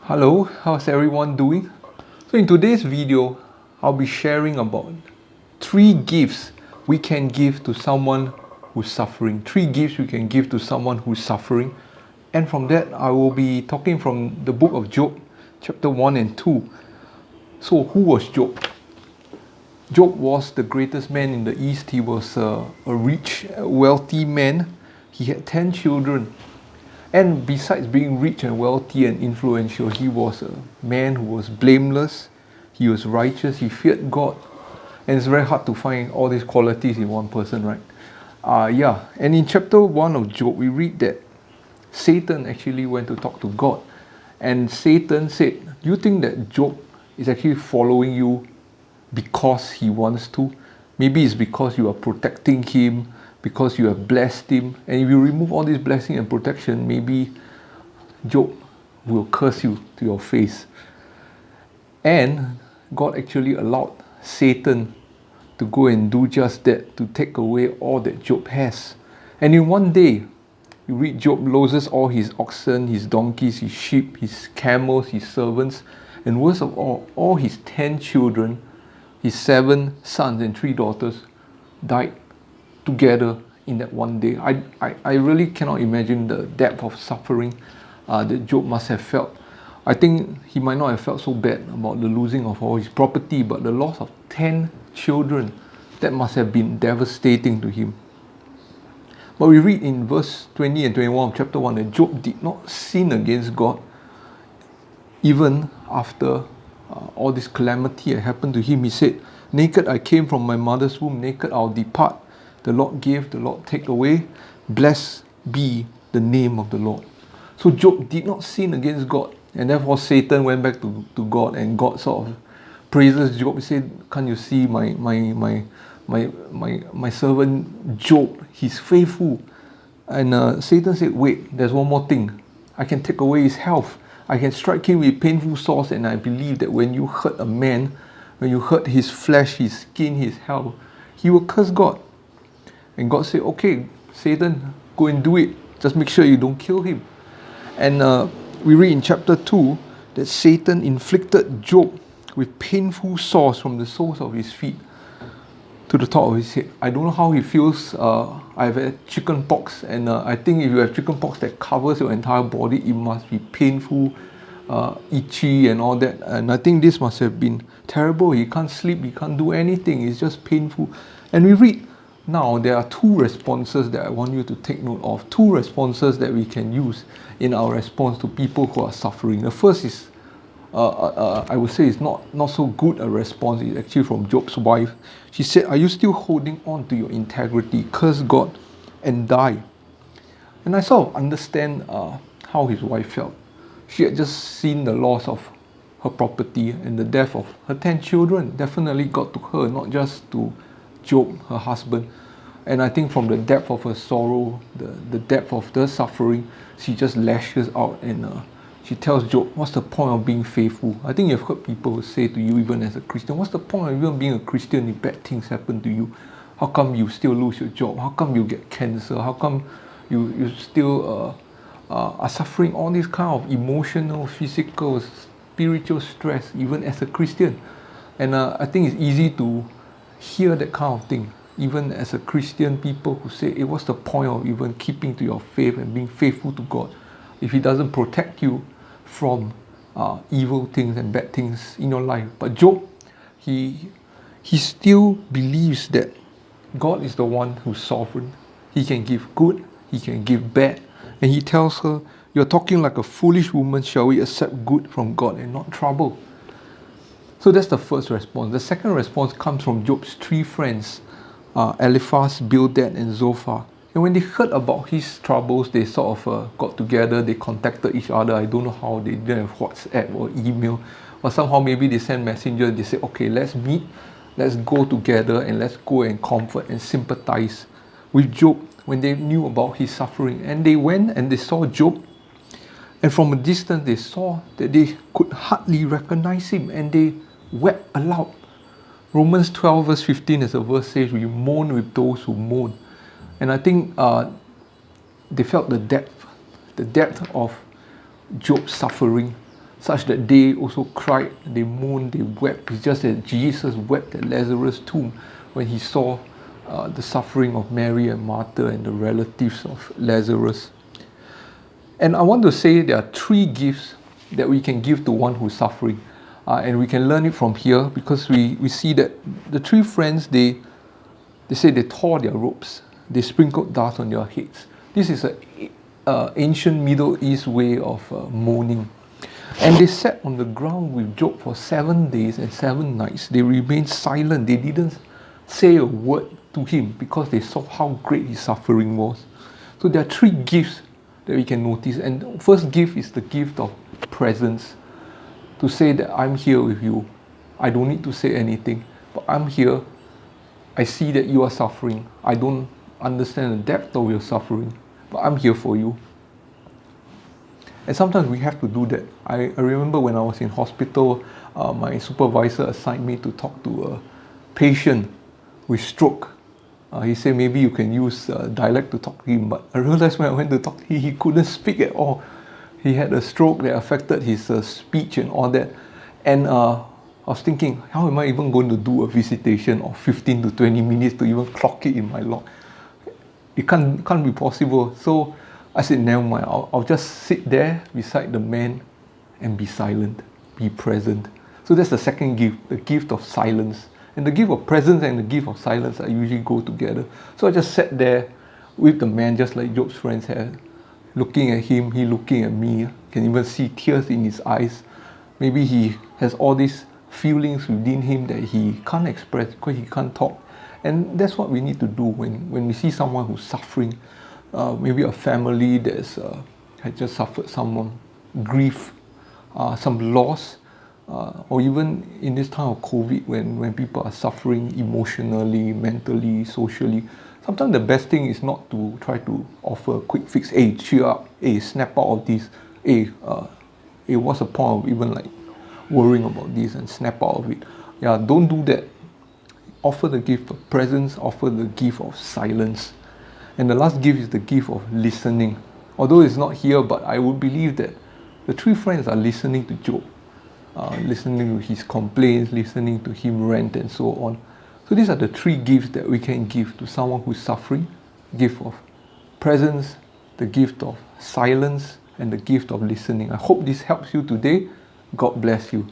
Hello, how's everyone doing? So in today's video, I'll be sharing about 3 gifts we can give to someone who's suffering. 3 gifts we can give to someone who's suffering. And from that, I will be talking from the book of Job, chapter 1 and 2. So who was Job? Job was the greatest man in the East. He was a rich, wealthy man. He had 10 children. And besides being rich and wealthy and influential, he was a man who was blameless, he was righteous, he feared God. And it's very hard to find all these qualities in one person, right? And in chapter 1 of Job, we read that Satan actually went to talk to God. And Satan said, do you think that Job is actually following you because he wants to? Maybe it's because you are protecting him, because you have blessed him. And if you remove all this blessing and protection, maybe Job will curse you to your face. And God actually allowed Satan to go and do just that, to take away all that Job has. And in one day, you read Job loses all his oxen, his donkeys, his sheep, his camels, his servants, and worst of all his 10 children, his 7 sons and 3 daughters died together in that one day. I really cannot imagine the depth of suffering that Job must have felt. I think he might not have felt so bad about the losing of all his property, but the loss of 10 children, that must have been devastating to him. But we read in verse 20 and 21 of chapter 1 that Job did not sin against God even after all this calamity had happened to him. He said, naked I came from my mother's womb, naked I'll depart. The Lord gave, the Lord take away. Blessed be the name of the Lord. So Job did not sin against God. And therefore Satan went back to God, and God sort of praises Job. He said, can't you see my servant Job? He's faithful. And Satan said, wait, there's one more thing. I can take away his health. I can strike him with painful sores, and I believe that when you hurt a man, when you hurt his flesh, his skin, his health, he will curse God. And God said, okay, Satan, go and do it. Just make sure you don't kill him. And we read in chapter 2 that Satan inflicted Job with painful sores from the soles of his feet to the top of his head. I don't know how he feels. I've had chicken pox, and I think if you have chicken pox that covers your entire body, it must be painful, itchy and all that. And I think this must have been terrible. He can't sleep, he can't do anything. It's just painful. And we read now there are 2 responses that I want you to take note of. 2 responses that we can use in our response to people who are suffering. The first is, I would say it's not so good a response. It's actually from Job's wife. She said, are you still holding on to your integrity? Curse God and die. And I sort of understand how his wife felt. She had just seen the loss of her property, and the death of her 10 children definitely got to her, not just to Job, her husband. And I think from the depth of her sorrow, the depth of the suffering, she just lashes out, and she tells Job, what's the point of being faithful? I think you've heard people say to you, even as a Christian, what's the point of even being a Christian if bad things happen to you? How come you still lose your job? How come you get cancer? How come you still are suffering all these kind of emotional, physical, spiritual stress, even as a Christian? And I think it's easy to hear that kind of thing, even as a Christian, people who say, hey, what's the point of even keeping to your faith and being faithful to God if he doesn't protect you from evil things and bad things in your life? But Job, he still believes that God is the one who's sovereign. He can give good, he can give bad. And he tells her, you're talking like a foolish woman. Shall we accept good from God and not trouble? So that's the first response. The second response comes from Job's 3 friends, Eliphaz, Bildad, and Zophar. And when they heard about his troubles, they sort of got together, they contacted each other. I don't know how, they didn't have WhatsApp or email, or somehow maybe they sent messenger. They said, okay, let's meet, let's go together, and let's go and comfort and sympathize with Job when they knew about his suffering. And they went and they saw Job, and from a distance they saw that they could hardly recognize him, and they wept aloud. Romans 12 verse 15, as a verse says, we mourn with those who mourn. And I think they felt the depth of Job's suffering. such that they also cried, they moaned, they wept. It's just that Jesus wept at Lazarus' tomb when he saw the suffering of Mary and Martha and the relatives of Lazarus. And I want to say there are three gifts that we can give to one who's suffering. And we can learn it from here, because we see that the three friends, they say they tore their robes, they sprinkled dust on their heads. This is an ancient Middle East way of mourning. And they sat on the ground with Job for 7 days and 7 nights. They remained silent. They didn't say a word to him because they saw how great his suffering was. So there are three gifts that we can notice. And the first gift is the gift of presence. To say that I'm here with you. I don't need to say anything, but I'm here. I see that you are suffering. I don't understand the depth of your suffering, but I'm here for you. And sometimes we have to do that. I remember when I was in hospital, my supervisor assigned me to talk to a patient with stroke. He said maybe you can use dialect to talk to him, but I realized when I went to talk to him, he couldn't speak at all. He had a stroke that affected his speech and all that. And I was thinking, how am I even going to do a visitation of 15 to 20 minutes to even clock it in my log? It can't be possible. So I said, never mind, I'll just sit there beside the man and be silent, be present. So that's the second gift, the gift of silence. And the gift of presence and the gift of silence usually go together. So I just sat there with the man, just like Job's friends had, looking at him, he looking at me. Can even see tears in his eyes. Maybe he has all these feelings within him that he can't express because he can't talk. And that's what we need to do when we see someone who's suffering. Maybe a family that's had just suffered some grief, some loss, or even in this time of COVID when people are suffering emotionally, mentally, socially. Sometimes the best thing is not to try to offer a quick fix. Hey, cheer up. Hey, snap out of this. Hey, what's the point of even like worrying about this and snap out of it? Yeah, don't do that. Offer the gift of presence, offer the gift of silence. And the last gift is the gift of listening. Although it's not here, but I would believe that the three friends are listening to Job, listening to his complaints, listening to him rant and so on. So these are the three gifts that we can give to someone who's suffering. Gift of presence, the gift of silence, and the gift of listening. I hope this helps you today. God bless you.